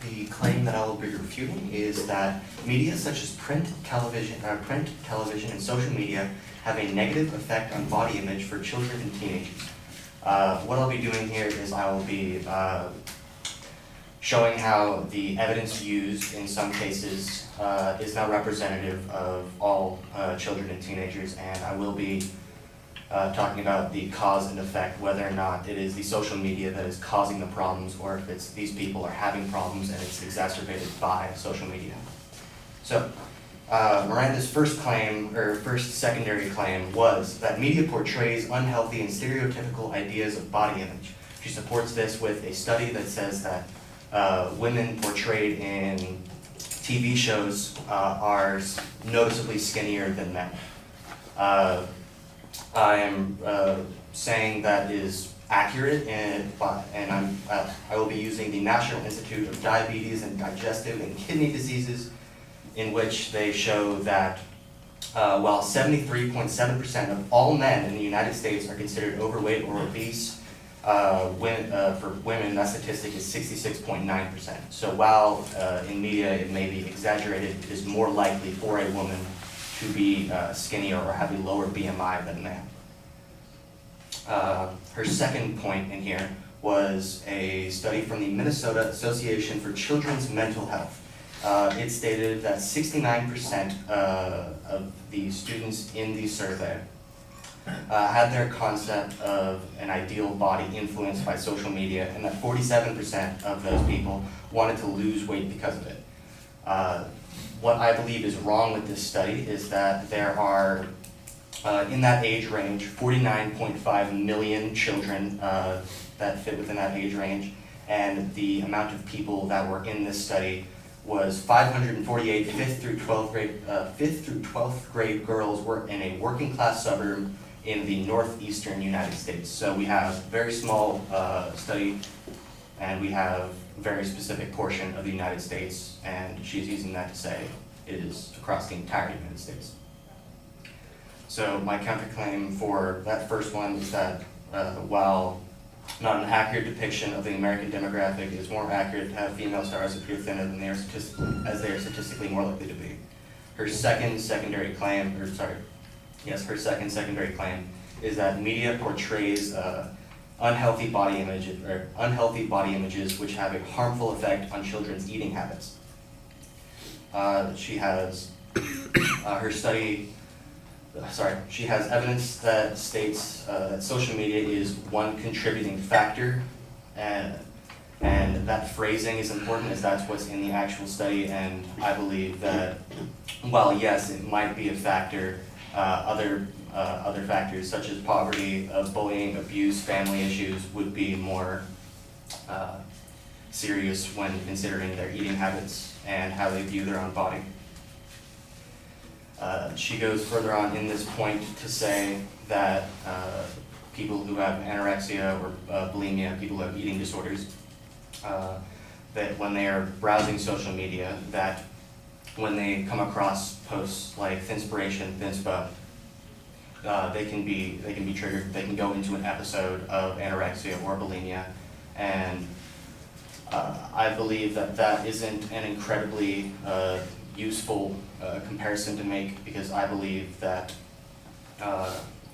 The claim that I will be refuting is that media such as print, television, and social media have a negative effect on body image for children and teenagers. What I'll be doing here is I will be showing how the evidence used in some cases is not representative of all children and teenagers, and I will be talking about the cause and effect, whether or not it is the social media that is causing the problems, or if it's these people are having problems and it's exacerbated by social media. So, Miranda's first secondary claim was that media portrays unhealthy and stereotypical ideas of body image. She supports this with a study that says that women portrayed in TV shows are noticeably skinnier than men. I am saying that is accurate, and I will be using the National Institute of Diabetes and Digestive and Kidney Diseases, in which they show that while 73.7% of all men in the United States are considered overweight or obese, for women that statistic is 66.9%. So while in media it may be exaggerated, it is more likely for a woman to be skinnier or have a lower BMI than a man. Her second point in here was a study from the Minnesota Association for Children's Mental Health. It stated that 69% of the students in the survey had their concept of an ideal body influenced by social media, and that 47% of those people wanted to lose weight because of it. What I believe is wrong with this study is that there are, in that age range, 49.5 million children that fit within that age range, and the amount of people that were in this study was 548 5th through 12th grade girls were in a working class suburb in the northeastern United States. So we have a very small study, and we have a very specific portion of the United States, and she's using that to say it is across the entire United States. So my counterclaim for that first one is that while not an accurate depiction of the American demographic, it is more accurate to have female stars appear thinner than they are statistically more likely to be. Her second secondary claim is that media portrays unhealthy body images which have a harmful effect on children's eating habits. She has evidence that states that social media is one contributing factor, and that phrasing is important as that's what's in the actual study, and I believe that while yes, it might be a factor, other factors such as poverty, bullying, abuse, family issues would be more serious when considering their eating habits and how they view their own body. She goes further on in this point to say that people who have anorexia or bulimia, people who have eating disorders, that when they are browsing social media, that when they come across posts like Thinspiration, Thinspo, they can be triggered. They can go into an episode of anorexia or bulimia, and I believe that isn't an incredibly useful comparison to make, because I believe that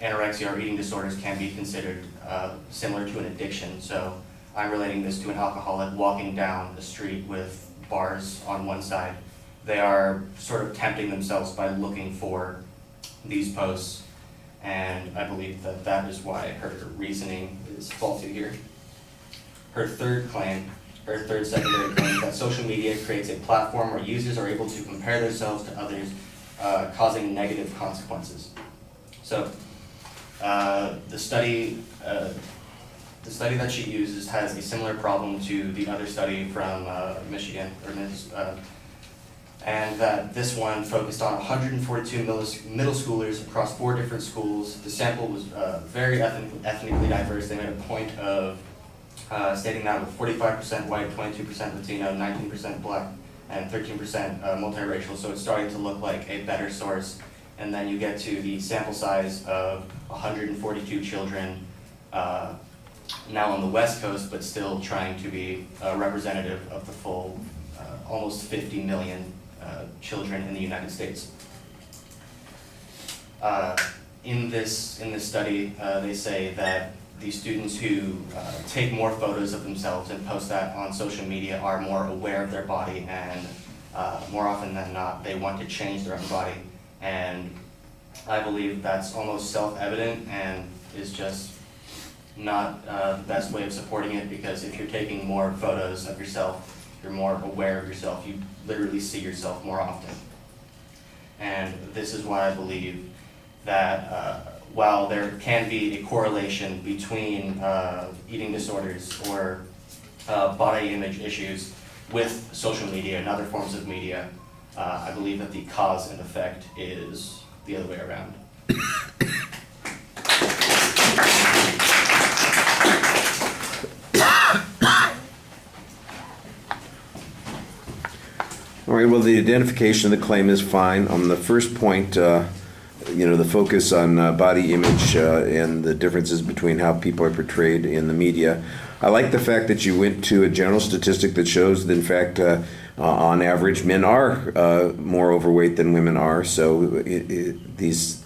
anorexia or eating disorders can be considered similar to an addiction. So I'm relating this to an alcoholic walking down the street with bars on one side. They are sort of tempting themselves by looking for these posts, and I believe that that is why her reasoning is faulty here. Her third secondary claim, is that social media creates a platform where users are able to compare themselves to others, causing negative consequences. So the study that she uses has a similar problem to the other study from Michigan, and that this one focused on 142 middle schoolers across 4 different schools. The sample was very ethnically diverse. They made a point of stating that with 45% white, 22% Latino, 19% black, and 13% multiracial. So it's starting to look like a better source. And then you get to the sample size of 142 children, now on the West Coast, but still trying to be representative of the full almost 50 million children in the United States. In this study, they say that the students who take more photos of themselves and post that on social media are more aware of their body, and more often than not, they want to change their own body. And I believe that's almost self-evident and is just not the best way of supporting it, because if you're taking more photos of yourself, you're more aware of yourself. You literally see yourself more often. And this is why I believe that while there can be a correlation between eating disorders or body image issues with social media and other forms of media, I believe that the cause and effect is the other way around. All right, well, the identification of the claim is fine. On the first point, the focus on body image and the differences between how people are portrayed in the media. I like the fact that you went to a general statistic that shows that, in fact, on average, men are more overweight than women are. So these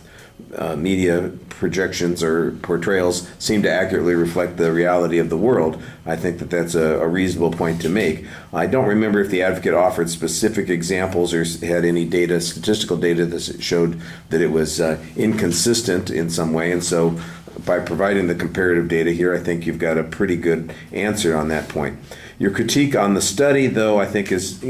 media projections or portrayals seem to accurately reflect the reality of the world. I think that that's a reasonable point to make. I don't remember if the advocate offered specific examples or had any data, statistical data that showed that it was inconsistent in some way. And so by providing the comparative data here, I think you've got a pretty good answer on that point. Your critique on the study, though, I think is,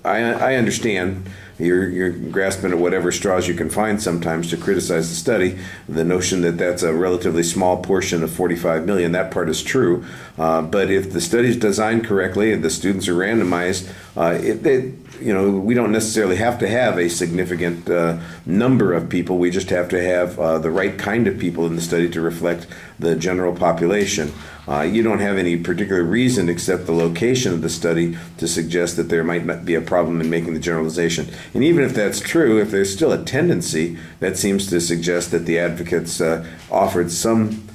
I understand you're grasping at whatever straws you can find sometimes to criticize the study. The notion that that's a relatively small portion of 45 million, that part is true. But if the study is designed correctly and the students are randomized, we don't necessarily have to have a significant number of people. We just have to have the right kind of people in the study to reflect the general population. You don't have any particular reason except the location of the study to suggest that there might not be a problem in making the generalization. And even if that's true, if there's still a tendency, that seems to suggest that the advocates offered some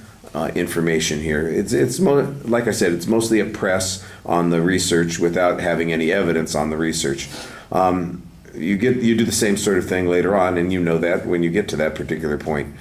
information here. It's like I said, it's mostly a press on the research without having any evidence on the research. You do the same sort of thing later on, and you know that when you get to that particular point.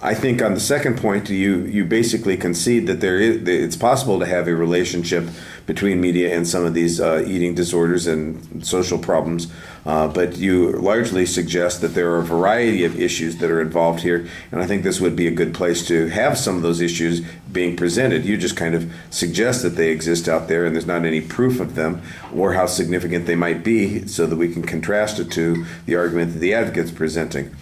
I think on the second point, you basically concede that it's possible to have a relationship between media and some of these eating disorders and social problems, but you largely suggest that there are a variety of issues that are involved here, and I think this would be a good place to have some of those issues being presented. You just kind of suggest that they exist out there and there's not any proof of them or how significant they might be, so that we can contrast it to the argument that the advocate's presenting.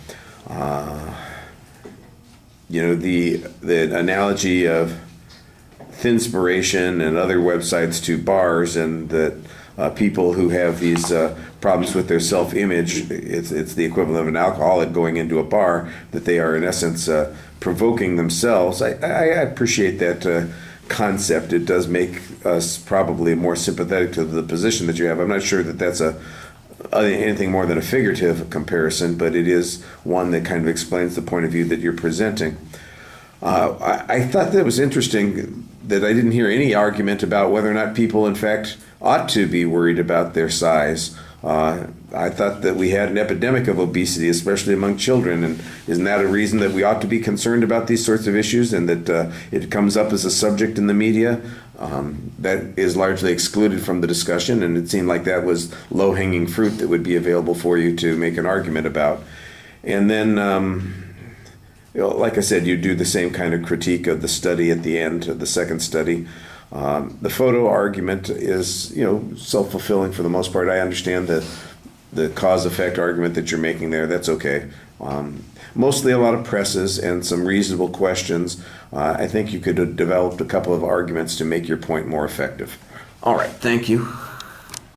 The analogy of Thinspiration and other websites to bars, and that people who have these problems with their self-image, it's the equivalent of an alcoholic going into a bar, that they are in essence provoking themselves. I appreciate that concept. It does make us probably more sympathetic to the position that you have. I'm not sure that that's anything more than a figurative comparison, but it is one that kind of explains the point of view that you're presenting. I thought that was interesting that I didn't hear any argument about whether or not people in fact ought to be worried about their size. I thought that we had an epidemic of obesity, especially among children, and isn't that a reason that we ought to be concerned about these sorts of issues, and that it comes up as a subject in the media? That is largely excluded from the discussion, and it seemed like that was low-hanging fruit that would be available for you to make an argument about. And then, like I said, you do the same kind of critique of the study at the end of the second study. The photo argument is, self-fulfilling for the most part. I understand the cause-effect argument that you're making there. That's okay. Mostly a lot of presses and some reasonable questions. I think you could have developed a couple of arguments to make your point more effective. All right, thank you.